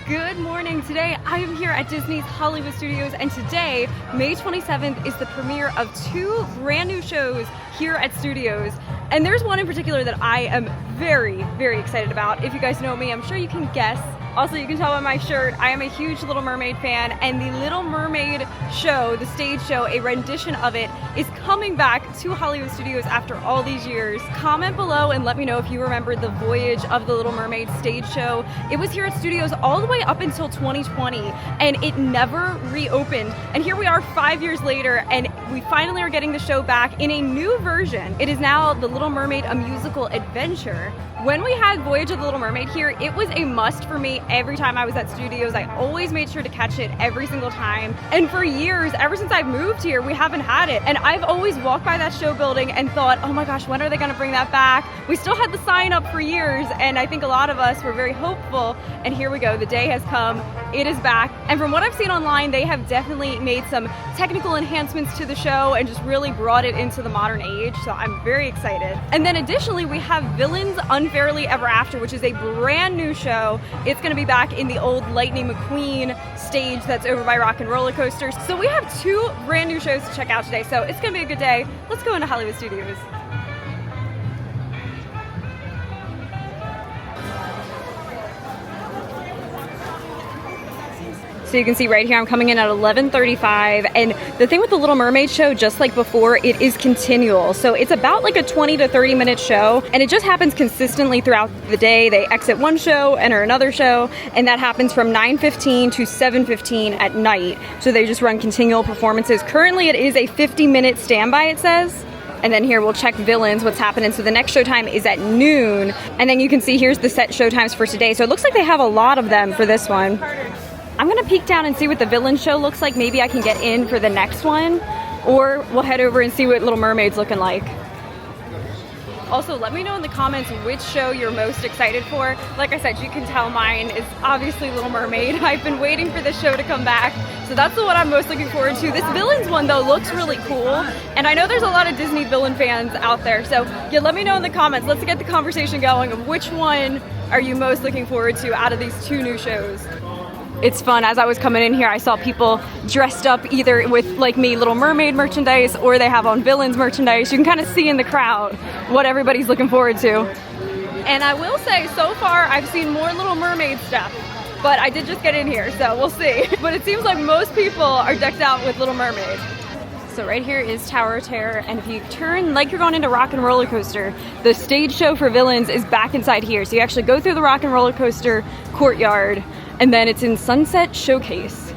Good morning. Today I am here at Disney's Hollywood Studios, and today, May 27th, is the premiere of two brand new shows here at Studios. And there's one in particular that I am very, very excited about. If you guys know me, I'm sure you can guess. Also, you can tell by my shirt, I am a huge Little Mermaid fan, and the Little Mermaid show, the stage show, a rendition of it, is coming back to Hollywood Studios after all these years. Comment below and let me know if you remember the Voyage of the Little Mermaid stage show. It was here at Studios all the way up until 2020, and it never reopened. And here we are 5 years later, and we finally are getting the show back in a new version. It is now the Little Mermaid, a musical adventure. When we had Voyage of the Little Mermaid here, it was a must for me every time I was at Studios. I always made sure to catch it every single time. And for years, ever since I've moved here, we haven't had it. And I've always walked by that show building and thought, oh my gosh, when are they gonna bring that back? We still had the sign up for years, and I think a lot of us were very hopeful. And here we go, the day has come, it is back. And from what I've seen online, they have definitely made some technical enhancements to the show and just really brought it into the modern age. So I'm very excited. And then additionally, we have Villains Unfairly Ever After, which is a brand new show. It's gonna be back in the old Lightning McQueen stage that's over by Rock and Roller Coasters. So we have two brand new shows to check out today. So it's gonna be a good day. Let's go into Hollywood Studios. So you can see right here, I'm coming in at 11:35, and the thing with the Little Mermaid show, just like before, it is continual. So it's about like a 20 to 30 minute show, and it just happens consistently throughout the day. They exit one show, enter another show, and that happens from 9:15 to 7:15 at night. So they just run continual performances. Currently it is a 50-minute standby, it says. And then here we'll check Villains, what's happening. So the next showtime is at noon, and then you can see here's the set showtimes for today. So it looks like they have a lot of them for this one. I'm gonna peek down and see what the Villain show looks like. Maybe I can get in for the next one, or we'll head over and see what Little Mermaid's looking like. Also, let me know in the comments which show you're most excited for. Like I said, you can tell mine is obviously Little Mermaid. I've been waiting for this show to come back, so that's the one I'm most looking forward to. This Villains one though looks really cool, and I know there's a lot of Disney villain fans out there, so yeah, let me know in the comments. Let's get the conversation going of which one are you most looking forward to out of these two new shows. It's fun. As I was coming in here, I saw people dressed up either with, like me, Little Mermaid merchandise, or they have on Villains merchandise. You can kind of see in the crowd what everybody's looking forward to. And I will say, so far, I've seen more Little Mermaid stuff, but I did just get in here, so we'll see. But it seems like most people are decked out with Little Mermaid. So right here is Tower of Terror, and if you turn like you're going into Rock and Roller Coaster, the stage show for Villains is back inside here. So you actually go through the Rock and Roller Coaster courtyard, and then it's in Sunset Showcase.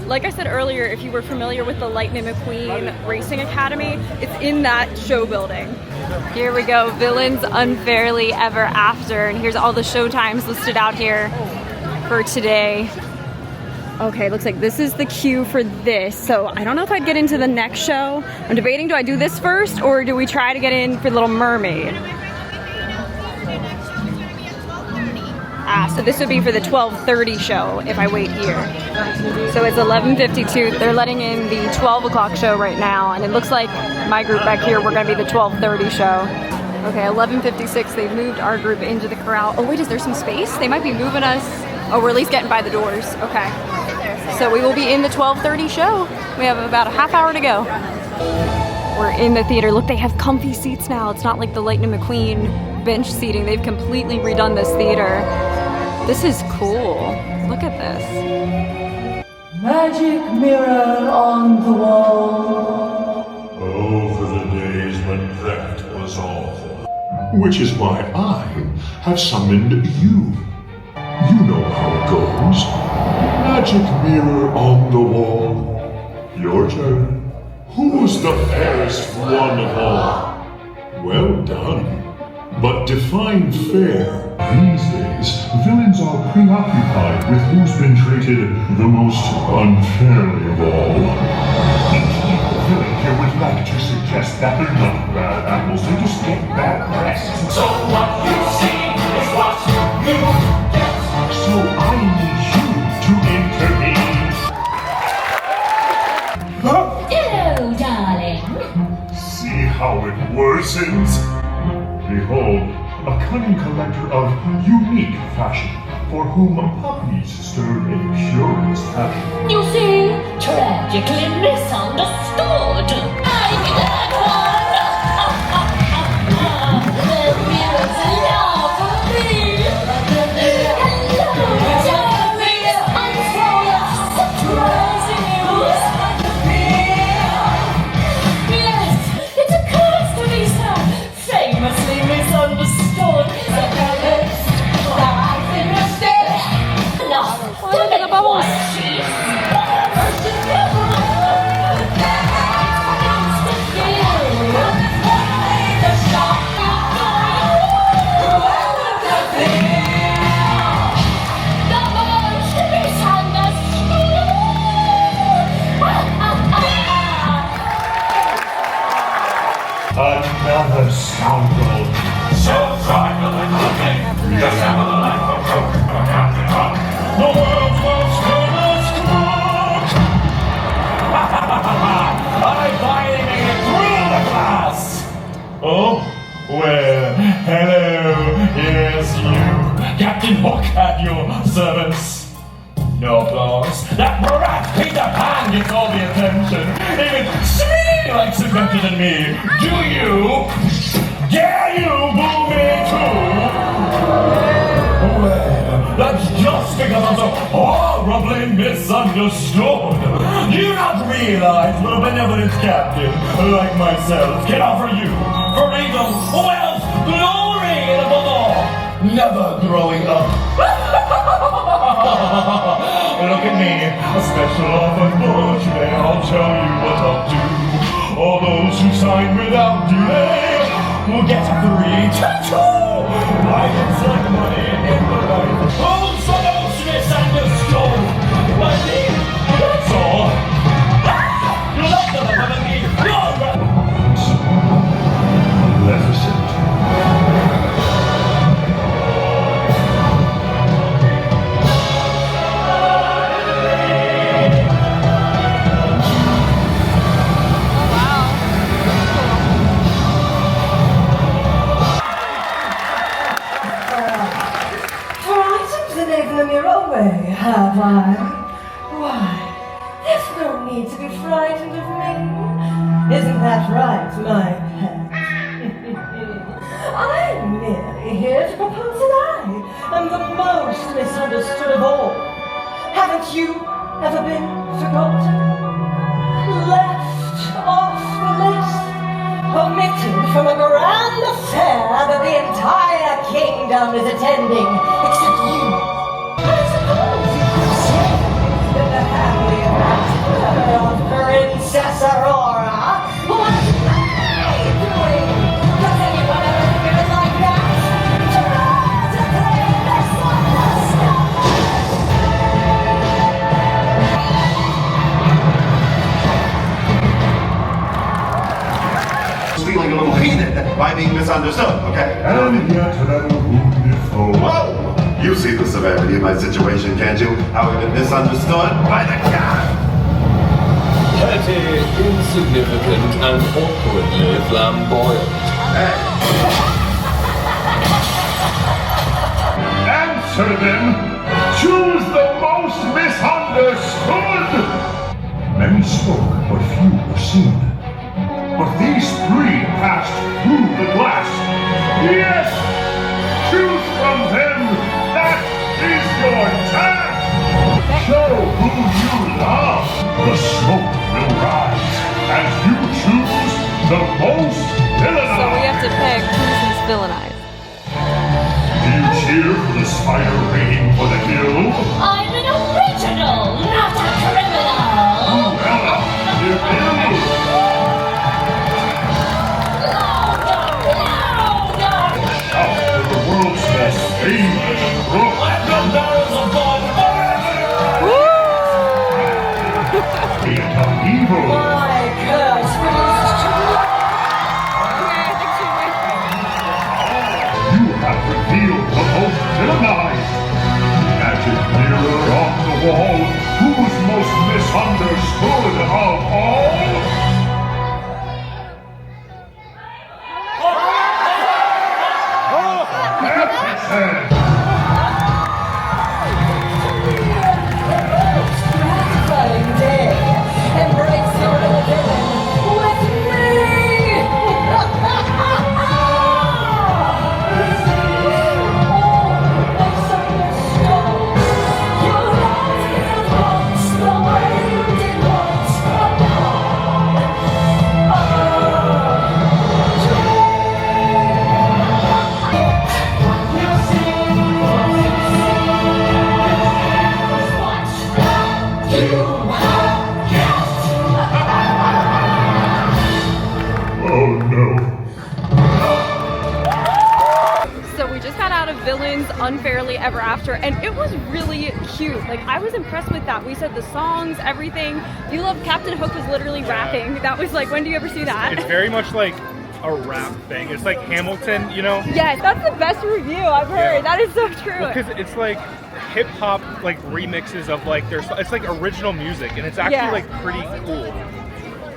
Like I said earlier, if you were familiar with the Lightning McQueen Racing Academy, it's in that show building. Here we go, Villains Unfairly Ever After, and here's all the show times listed out here for today. Okay, looks like this is the queue for this, so I don't know if I'd get into the next show. I'm debating, do I do this first, or do we try to get in for Little Mermaid? So this would be for the 12:30 show if I wait here. So it's 11:52. They're letting in the 12 o'clock show right now, and it looks like my group back here, we're gonna be the 12:30 show. Okay, 11:56, they've moved our group into the corral. Oh wait, is there some space? They might be moving us. Oh, we're at least getting by the doors. Okay. So we will be in the 12:30 show. We have about a half hour to go. We're in the theater. Look, they have comfy seats now. It's not like the Lightning McQueen bench seating. They've completely redone this theater. This is cool. Look at this. Magic mirror on the wall. Oh, for the days when that was all. Which is why I have summoned you. You know how it goes. Magic mirror on the wall. Your turn. Who's the fairest one of all? Well done. But define fair. These days, villains are preoccupied with who's been treated the most unfairly of all. Each evil villain here would like to suggest that they're not bad apples, they just get bad press. So what you see is what you get. So I need you to intervene. Hello, darling. See how it worsens? Behold, a cunning collector of unique fashion. for whom puppies stirred a curious passion. You see, tragically misunderstood. I'm that one. The mirrors love me. Hello, darlings. I'm full of surprising news. Yes, it occurs to me, sir, famously misunderstood. Look at the bubbles. Another scoundrel. So trifling looking. Just have a life of the world's most famous crook. I'm fighting through the glass. Oh, well, hello. Yes, you. Captain Hook at your service. No applause. That brat Peter Pan gets all the attention. Even Smitty likes it better than me. Do you? Dare you boo me too? Well, that's just because I'm so horribly misunderstood. Do you not realize what a benevolent captain like myself can offer you? Freedom, wealth, glory, and above all, never growing up. Look at me, a special offer bushman. I'll tell you what I'll do. All those who sign without delay will get a free tattoo. I can select money in the life. Oh, so those misunderstood. But me, that's all. You love them, but me, you're Maleficent. Have I? Why, there's no need to be frightened of me. Isn't that right, my pet? I'm merely here to propose that I am the most misunderstood of all. Haven't you ever been forgotten? Left off the list? Omitted from a grand affair that the entire kingdom is attending, except you. Princess Aurora? What am I doing? Does anyone ever feel like that? Feeling a little heated by being misunderstood, okay? And yet another wounded foe. Whoa! You see the severity of my situation, can't you? How I've been misunderstood by the cat! Petty, insignificant, and awkwardly flamboyant. Hey! Answer them! Choose the most misunderstood! Many spoke, but few were seen. But these three passed through the glass. Yes! Choose from them! That is your task! Show who you love! The smoke will rise as you choose the most villainized! So we have to pick who's villainized. Do you cheer for the spider waiting for the kill? I'm an original, not a criminal. Cruella de Vil! Shout for the world's most famous crook! Let the barrels of blood Become evil! My curse produced You have revealed the most villainized! Magic mirror on the wall, who's most misunderstood of all? Epcot! Unfairly Ever After, and it was really cute. Like, I was impressed with that. We said the songs, everything. You love Captain Hook was literally rapping. That was like, when do you ever see that? It's very much like a rap thing. It's like Hamilton, you know? Yes, that's the best review I've heard. Yeah. That is so true. Because it's like hip hop like remixes of like it's like original music, and it's actually like pretty cool.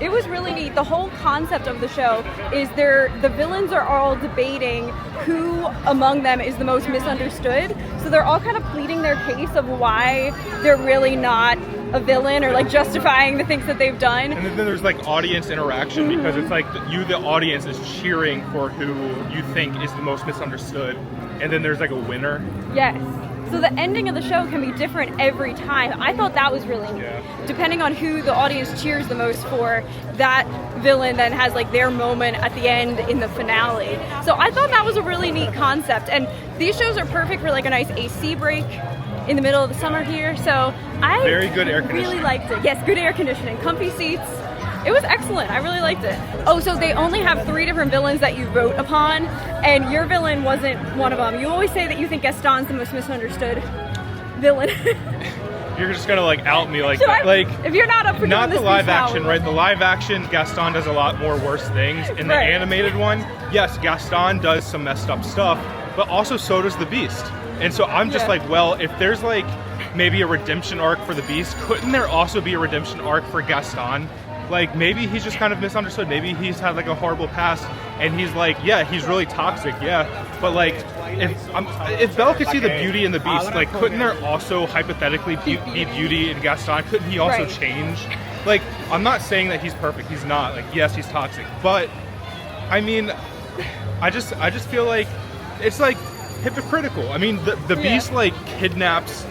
It was really neat. The whole concept of the show is the villains are all debating who among them is the most misunderstood. So they're all kind of pleading their case of why they're really not a villain, or like justifying the things that they've done. And then there's like audience interaction, because it's like the audience, is cheering for who you think is the most misunderstood. And then there's like a winner. Yes. So the ending of the show can be different every time. I thought that was really neat. Yeah. Depending on who the audience cheers the most for, that villain then has like their moment at the end in the finale. So I thought that was a really neat concept. And these shows are perfect for like a nice AC break in the middle of the summer here. So I Very good air really conditioning. liked it. Yes, good air conditioning, comfy seats. It was excellent. I really liked it. Oh, so they only have 3 different villains that you vote upon, and your villain wasn't one of them. You always say that you think Gaston's the most misunderstood villain. You're just gonna like out me like Should that. I- Like, if you're not up for not doing the this, live please follow action, me. right? The live action Gaston does a lot more worse things. In the Right. animated one, yes, Gaston does some messed up stuff, but also so does the Beast. And so I'm just Yeah. like, well, if there's like maybe a redemption arc for the Beast, couldn't there also be a redemption arc for Gaston? Like, maybe he's just kind of misunderstood. Maybe he's had like a horrible past, and he's like, yeah, he's really toxic, yeah. But like, if Belle could see the beauty in the Beast, like, couldn't there also hypothetically be beauty in Gaston? Couldn't he also Right. change? Like, I'm not saying that he's perfect. He's not. Like, yes, he's toxic, but I mean, I just feel like it's like hypocritical. I mean, the Beast like kidnaps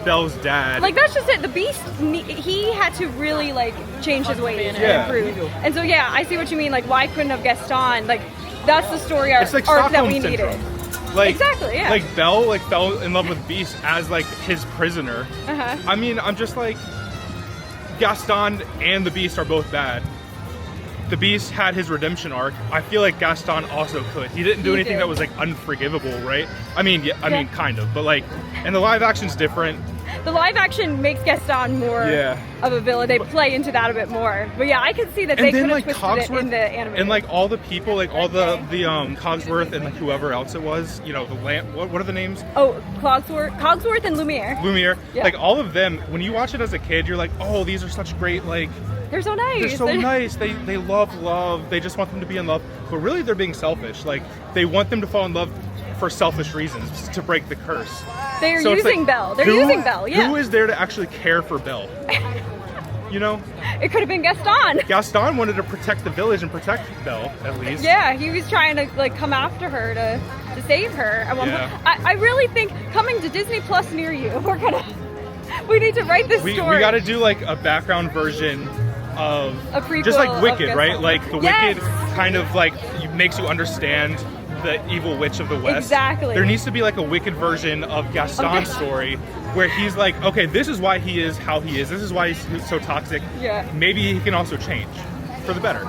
Belle's dad. Like, that's just it. The Beast, he had to really like change his ways Yeah. and improve. And so yeah, I see what you mean. Like, why couldn't have Gaston? Like, that's the story arc, It's like that Stockholm we syndrome. needed. Like, Exactly, yeah. Like Belle like fell in love with Beast as like his prisoner. Uh-huh. I mean, I'm just like, Gaston and the Beast are both bad. The Beast had his redemption arc. I feel like Gaston also could. He didn't do He anything did. that was like unforgivable, right? I mean, yeah, I Yeah. mean, kind of, but like, and the live action's different. The live action makes Gaston more Yeah. of a villain. They play into that a bit more. But yeah, I could see that they And then could have like twisted it in the Cogsworth animated. and like all the people, like all the Cogsworth and like whoever else it was, you know, the lamp. What are the names? Oh, Cogsworth and Lumiere. Lumiere. Yeah. Like all of them. When you watch it as a kid, you're like, oh, these are such great like. They're so nice. They're so nice. They love. They just want them to be in love. But really, they're being selfish. Like, they want them to fall in love for selfish reasons, to break the curse. They're So it's using like, Belle. They're who- using Belle, yeah. Who is there to actually care for Belle? You know? It could have been Gaston. Gaston wanted to protect the village and protect Belle, at least. Yeah, he was trying to like come after her to save her at one Yeah. point. I really think coming to Disney Plus near you, we need to write this We story. got to do, like, a background version of... A prequel just like of Wicked, Gaston. right? Like, the Yes. Wicked kind of, like, makes you understand the evil witch of the West. Exactly. There needs to be like a Wicked version of Gaston's story where he's like, okay, this is why he is how he is. This is why he's so toxic. Yeah. Maybe he can also change for the better.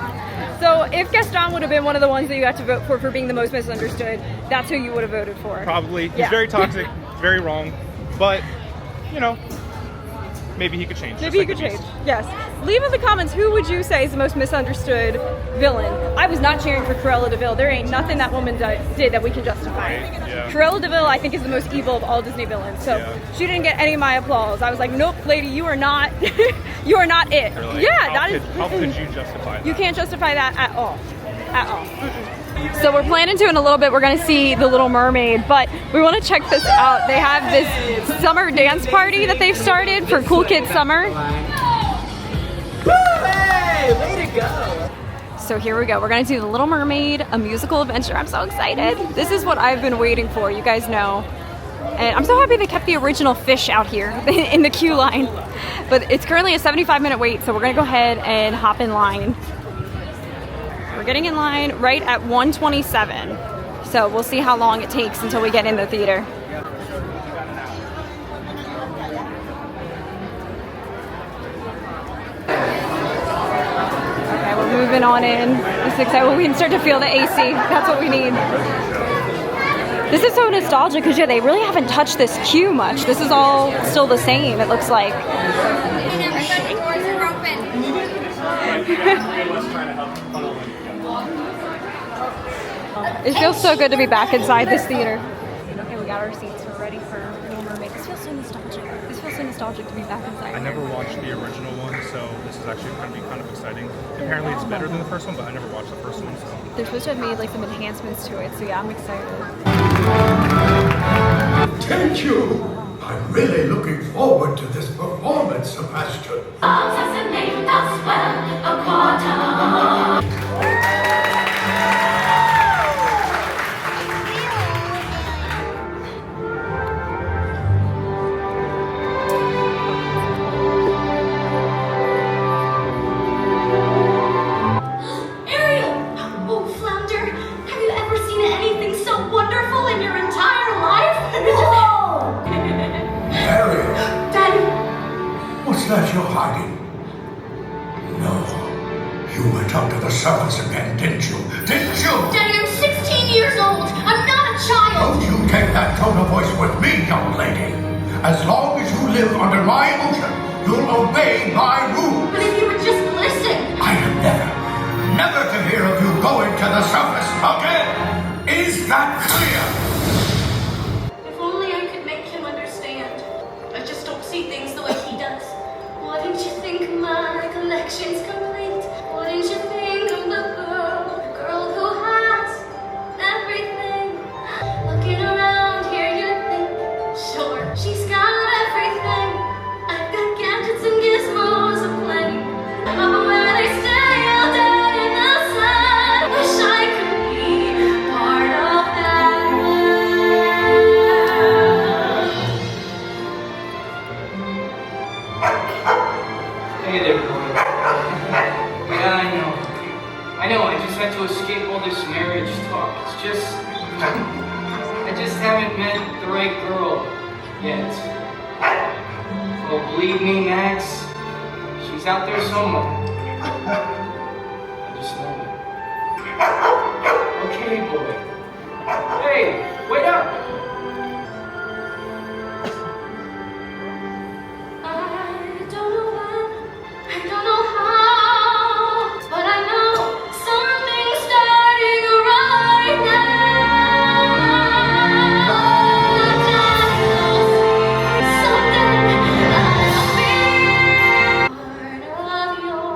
So if Gaston would have been one of the ones that you got to vote for being the most misunderstood, that's who you would have voted for. Probably. He's Yeah. very toxic, very wrong. But, you know, maybe he could change. Maybe he just could like change. the Beast. Yes. Leave in the comments, who would you say is the most misunderstood villain? I was not cheering for Cruella de Vil. There ain't nothing that woman did that we can justify. Right, yeah. Cruella de Vil, I think, is the most evil of all Disney villains. So Yeah. she didn't get any of my applause. I was like, nope, lady, you are not, you are not it. They're like, Yeah, how that could, is. How could you justify that? You can't justify that at all. At all. So we're planning to, in a little bit, we're going to see The Little Mermaid, but we want to check this out. They have this summer dance party that they've started for Cool Kids Summer. Hey, way to go! So here we go. We're going to do The Little Mermaid, a musical adventure. I'm so excited. This is what I've been waiting for, you guys know. And I'm so happy they kept the original fish out here in the queue line. But it's currently a 75-minute wait, so we're going to go ahead and hop in line. We're getting in line right at 1:27. So we'll see how long it takes until we get in the theater. Okay, we're moving on in. This is exciting. We can start to feel the AC. That's what we need. This is so nostalgic because yeah, they really haven't touched this queue much. This is all still the same, it looks like. It feels so good to be back inside this theater. Okay, we got our seats. We're ready for Little Mermaid. This feels so nostalgic. This feels so nostalgic to be back inside. I never watched the original one, so this is actually going to be kind of exciting. Apparently it's better than the first one, but I never watched the first one, so. They're supposed to have made like some enhancements to it, so yeah, I'm excited. Thank you. I'm really looking forward to this performance, Sebastian. Assassinate us well, a quarter. Ariel! Oh, Flounder, have you ever seen anything so wonderful in your entire life? Ariel, Daddy, what's that you're hiding? No. You went up to the surface again, didn't you? Didn't you? Daddy, I'm 16 years old. I'm not a child. Don't you take that tone of voice with me, young lady. As long as you live under my ocean, you'll obey my rules. But if you would just listen. I am never to hear of you going to the surface again. Is that clear? If only I could make him understand. I just don't see things the way he does. Wouldn't you think my collection's complete? Wouldn't you think I'm the girl who has everything? Looking around here, you think, sure, she's got everything. I've got gadgets and gizmos aplenty. But where they stay all day in the sun, wish I could be part of that. Hey there, boy. Yeah, I know, I just had to escape all this marriage talk. It's just, I just haven't met the right girl yet. Well, believe me, Max, she's out there somewhere. I just know it. Okay, boy. Hey, wait up! I don't know when, I don't know how, but I know something's starting right now. Someday I'll be part of your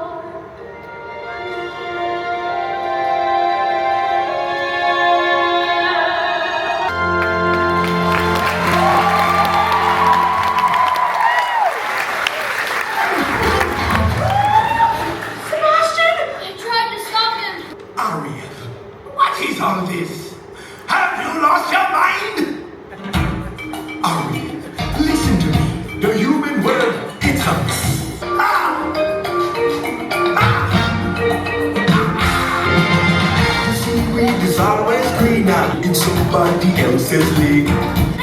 Sebastian! I tried to stop him. Ariel, what is all this? Have you lost your mind? Ariel, listen to me. The human word, it's a... Seaweed is always greener in somebody else's league. I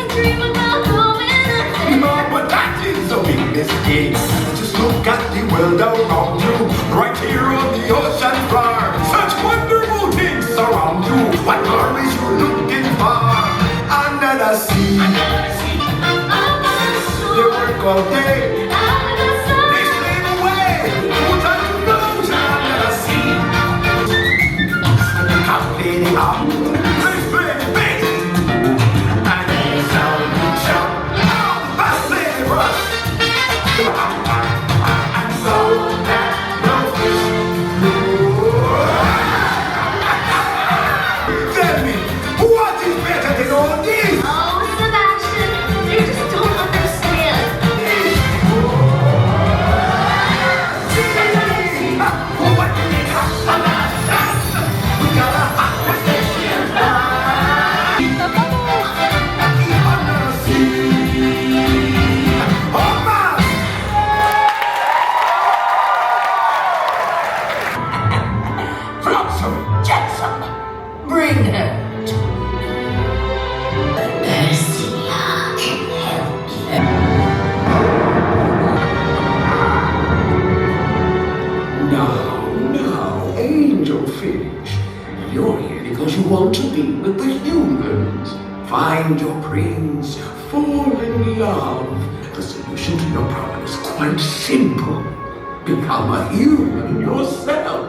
dream about going up No, but that is a big mistake. Just look at the world around you, right here on the ocean floor. Such wonderful things surround you. What more is you looking for? Under the sea, they work all day. They slave away, put on the boat under the sea. Calculating out, they play the bass. And they sound the chop. I play the rush. And so that no fish. Tell me, what is better than all this? Oh, Sebastian, you just don't understand. This find your prince, fall in love. The solution to your problem is quite simple. Become a human yourself.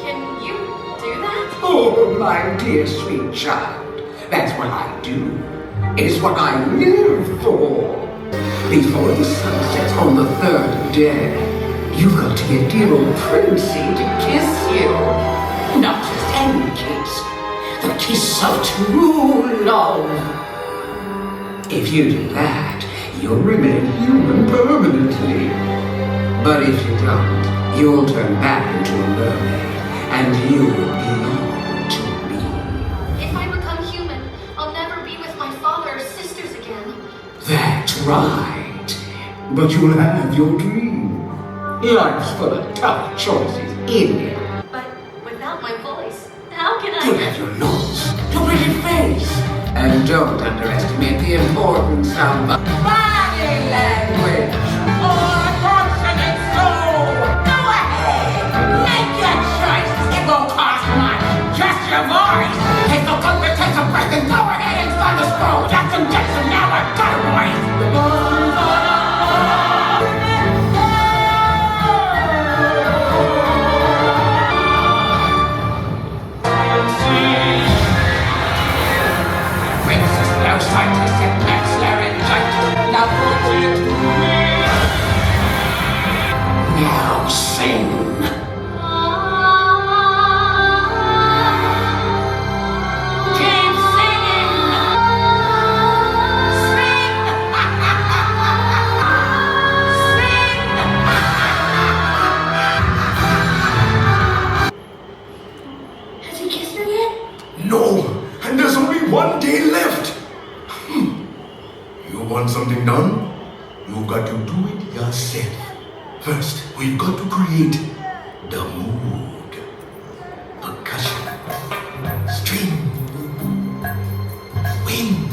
Can you do that? Oh, my dear sweet child, that's what I do. It's what I live for. Before the sun sets on the third day, you've got to get dear old Princey to kiss you. Not just any kiss, the kiss of true love. If you do that, you'll remain human permanently. But if you don't, you'll turn back into a mermaid, and you will belong to me. If I become human, I'll never be with my father or sisters again. That's right. But you'll have your dream. Life's full of tough choices, isn't it? But without my voice, how can You'll I... have your nose, your pretty face. And don't underestimate the importance of body language. Or consonant soul. Go ahead. Make your choice. It won't cost much. Just your voice. Take a good bit, take a breath, and go ahead and find the scroll. Jackson, now I got a voice. Now sing. Keep singing! Has he kissed her yet? No, and there's only one day left. You want something done? You've got to do it yourself. First, we've got to create the mood. Percussion, string, wind.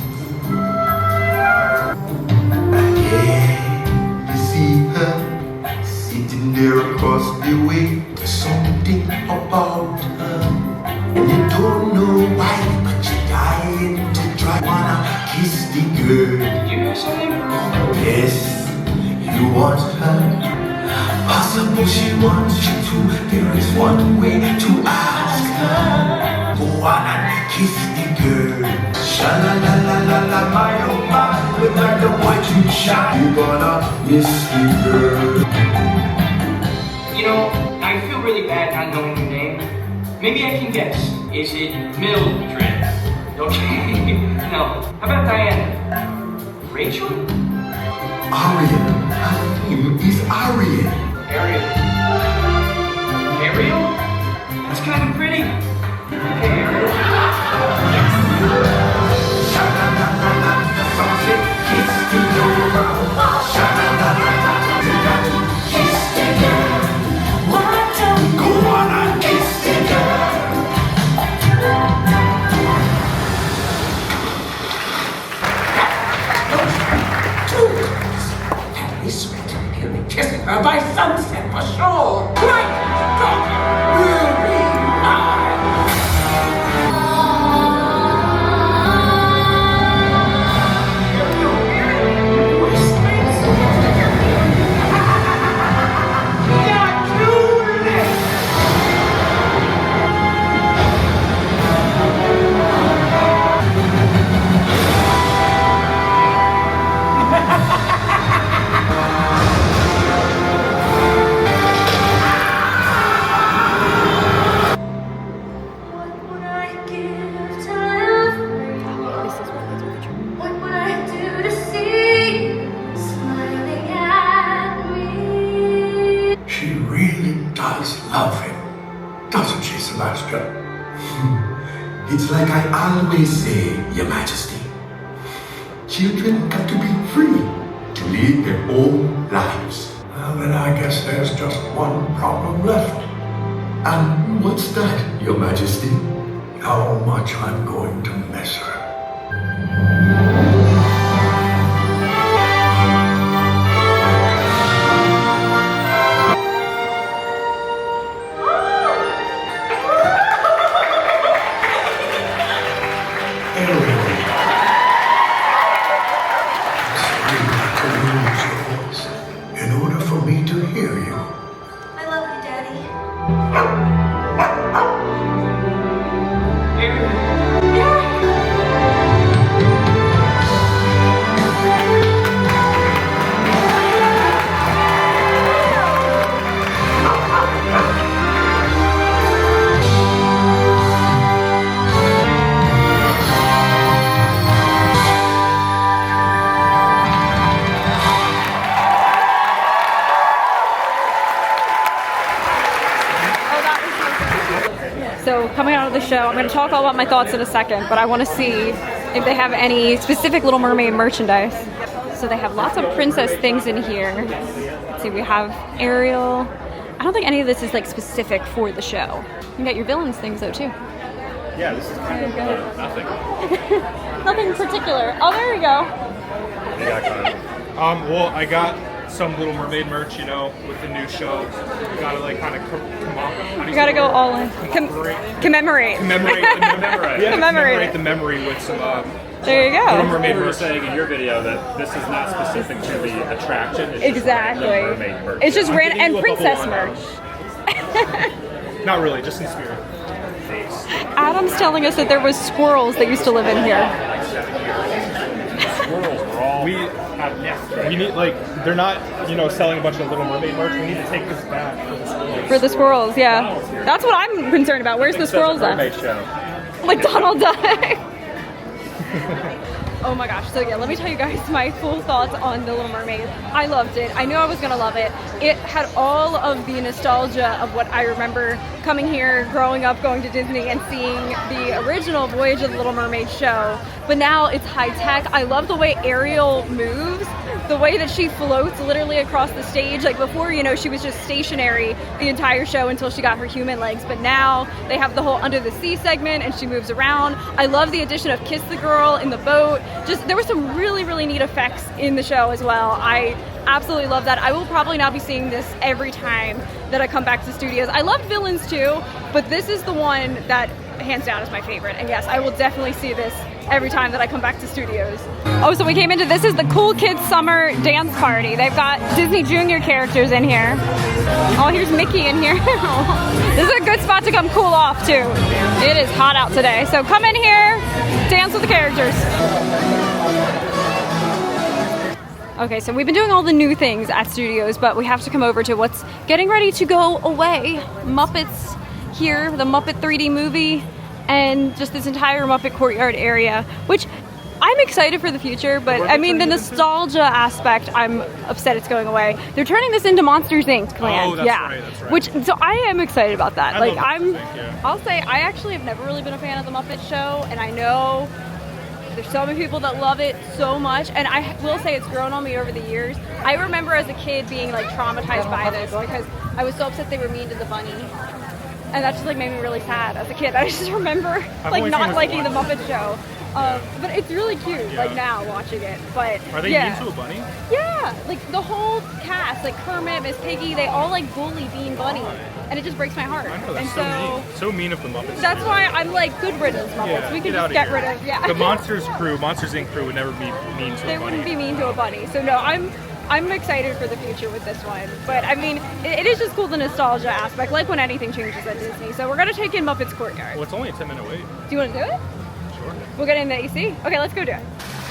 Yeah, you see her sitting there across the way. There's something about her, and you don't know why, but you're dying to try. Wanna kiss the girl. You hear something? Yes, you want her. Possible she wants you to. There is one way to ask her. Go on and kiss the girl. Sha-la-la-la-la-la, my oh my. Look like the boy to shine. You gonna miss the girl. You know, I feel really bad not knowing your name. Maybe I can guess. Is it Mildred? Okay. No. How about Diana? Rachel? Ariel. Her name is Ariel. Ariel? Ariel? That's kind of pretty. Okay, Ariel. Sha-la-la-la-la, the song said, kiss the girl. Sha-la-la-la-la, you got to kiss the girl. Go on and kiss the girl. He'll be kissing her by sunset for sure. My daughter will be mine. You're too late. What would I give to live? What would I do to see you smiling at me? She really does love him, doesn't she, Sebastian? It's like I always say, Your Majesty. Children got to be free to live their own lives. Well, then I guess there's just one problem left. And what's that, Your Majesty? How much I'm going to miss her. Ariel, coming out of the show. I'm going to talk all about my thoughts in a second, but I want to see if they have any specific Little Mermaid merchandise. So they have lots of princess things in here. Let's see, we have Ariel. I don't think any of this is like specific for the show. You got your villains things though too. Yeah, this is kind of nothing. Nothing particular. Oh, there you go. Well, I got some Little Mermaid merch, you know, with the new show. You gotta like kind of You gotta go all in. Commemorate. Commemorate the memory with some there you go. Little Mermaid You were merch. saying in your video that this is not specific to the attraction. It's Exactly. Just Little Mermaid merch. It's just I'm random giving and you a princess bubble merch. Not really, just in spirit. Adam's telling us that there was squirrels that used to live in here. Squirrels were all We need like they're not, you know, selling a bunch of Little Mermaid merch. We need to take this back for the squirrels. For the squirrels, yeah. That's what I'm concerned about. Where's the squirrels at? Mermaid show. Like Donald Duck. Oh my gosh, so yeah, let me tell you guys my full thoughts on The Little Mermaid. I loved it. I knew I was gonna love it. It had all of the nostalgia of what I remember coming here, growing up, going to Disney and seeing the original Voyage of the Little Mermaid show. But now it's high tech. I love the way Ariel moves, the way that she floats literally across the stage. Like before, you know, she was just stationary the entire show until she got her human legs. But now they have the whole under the sea segment and she moves around. I love the addition of Kiss the Girl in the boat. Just there were some really, really neat effects in the show as well. I absolutely love that. I will probably now be seeing this every time that I come back to studios. I love Villains too, but this is the one that hands down is my favorite. And yes, I will definitely see this every time that I come back to studios. Oh, so we came into this is the Cool Kids Summer Dance Party. They've got Disney Junior characters in here. Oh, here's Mickey in here. This is a good spot to come cool off too. It is hot out today. So come in here, dance with the characters. Okay, so we've been doing all the new things at studios, but we have to come over to what's getting ready to go away. Muppets here, the Muppet 3D movie, and just this entire Muppet Courtyard area, which I'm excited for the future, but I mean the nostalgia aspect, I'm upset it's going away. They're turning this into Monsters Inc. land. Oh, that's right, that's right. Which, so I am excited about that. I like love I'm, Monsters Inc., yeah. I'll say I actually have never really been a fan of the Muppet Show, and I know there's so many people that love it so much, and I will say it's grown on me over the years. I remember as a kid being like traumatized by this because I was so upset they were mean to the bunny. And that just like made me really sad as a kid. I just remember like not liking the Muppet Show. But it's really cute, like now watching it. But Are they yeah. mean to a bunny? Yeah, like the whole cast, like Kermit, Miss Piggy, they all like bully Bean Bunny, and it just breaks my heart. I know, that's and so mean of the Muppets. that's why I'm like good riddance Muppets. Yeah, We can get just outta get here. rid of The Monsters Inc. crew would never be mean to They a bunny. wouldn't be mean to a bunny. So no, I'm excited for the future with this one. But I mean, it is just cool, the nostalgia aspect, like when anything changes at Disney. So we're gonna take in Muppet's Courtyard. Well, it's only a 10-minute wait. Do you want to do it? Sure. We'll get in the AC? Okay, let's go do it.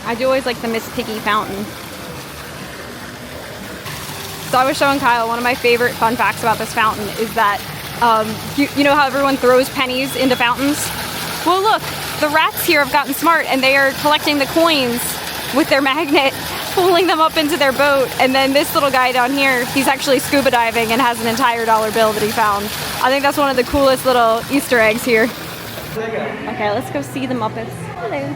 I do always like the Miss Piggy fountain. So I was showing Kyle, one of my favorite fun facts about this fountain is that, you know how everyone throws pennies into fountains? Well look, the rats here have gotten smart and they are collecting the coins with their magnet, pulling them up into their boat. And then this little guy down here, he's actually scuba diving and has an entire dollar bill that he found. I think that's one of the coolest little Easter eggs here. Okay, let's go see the Muppets. Hello.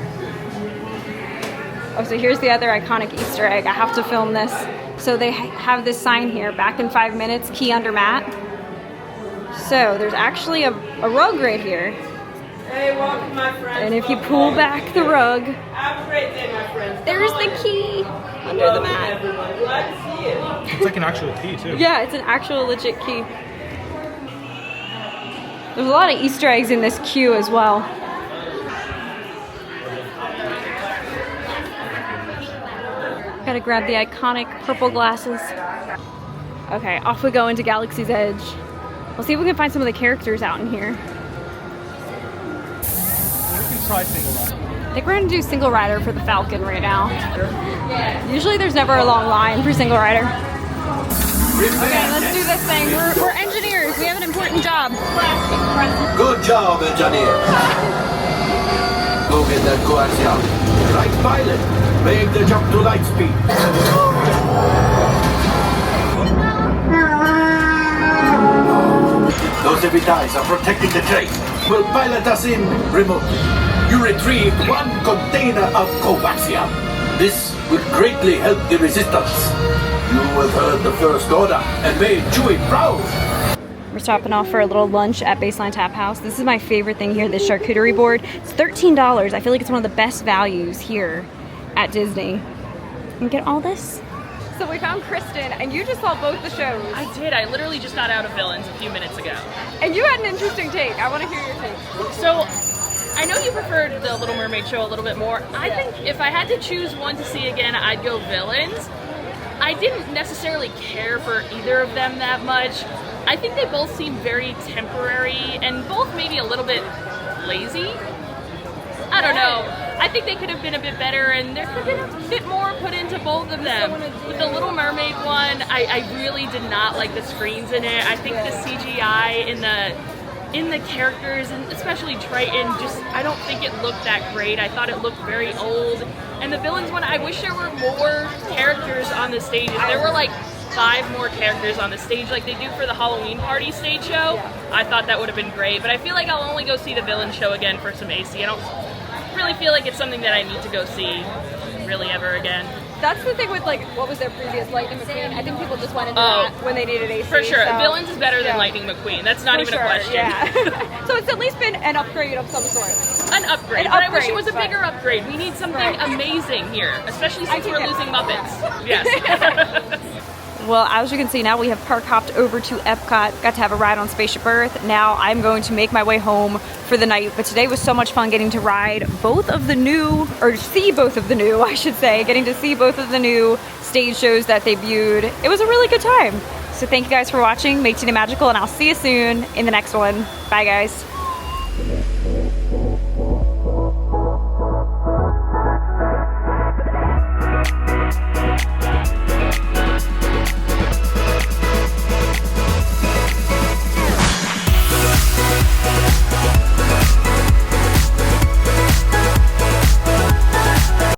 Oh, so here's the other iconic Easter egg. I have to film this. So they have this sign here, back in 5 minutes, key under mat. So there's actually a rug right here. Hey, welcome, my friends. And if you pull back the rug, Have a great day, my friends. there's the key under the mat. Everyone, glad to see you. It's like an actual key, too. Yeah, it's an actual legit key. There's a lot of Easter eggs in this queue as well. Gotta grab the iconic purple glasses. Okay, off we go into Galaxy's Edge. We'll see if we can find some of the characters out in here. We can try single rider. I think we're gonna do single rider for the Falcon right now. Usually there's never a long line for single rider. Okay, let's do this thing. We're engineers. We have an important job. Good job, engineer. Go get that coaxial. Right pilot. Make the jump to light speed. Those heavy ties are protecting the train. will pilot us in remotely. You retrieved 1 container of coaxium. This will greatly help the resistance. You have heard the First Order and made Chewie proud. We're stopping off for a little lunch at Baseline Tap House. This is my favorite thing here, this charcuterie board. It's $13. I feel like it's one of the best values here at Disney. And get all this. So we found Kristen, and you just saw both the shows. I did. I literally just got out of Villains a few minutes ago. And you had an interesting take. I want to hear your take. So, I know you preferred the Little Mermaid show a little bit more. I think if I had to choose one to see again, I'd go Villains. I didn't necessarily care for either of them that much. I think they both seem very temporary and both maybe a little bit lazy. I don't know. I think they could have been a bit better and there could have been a bit more put into both of them. With the Little Mermaid one, I really did not like the screens in it. I think the CGI in the characters, and especially Triton, I don't think it looked that great. I thought it looked very old. And the Villains one, I wish there were more characters on the stage. If there were like 5 more characters on the stage like they do for the Halloween Party stage show, I thought that would have been great. But I feel like I'll only go see the Villain show again for some AC. I don't really feel like it's something that I need to go see really ever again. That's the thing with, like, what was their previous Lightning McQueen? I think people just went into that when they needed AC. For sure. So. Villains is better than Lightning McQueen. That's not even a question. Yeah. So it's at least been an upgrade of some sort. An upgrade. But I wish it was a bigger upgrade. We need something amazing here, especially since we're losing Muppets. Yes. Well, as you can see now, we have park hopped over to Epcot, got to have a ride on Spaceship Earth. Now I'm going to make my way home for the night, but today was so much fun getting to ride both of the new, or see both of the new, I should say, getting to see both of the new stage shows that debuted. It was a really good time. So thank you guys for watching, Make Today Magical, and I'll see you soon in the next one. Bye guys.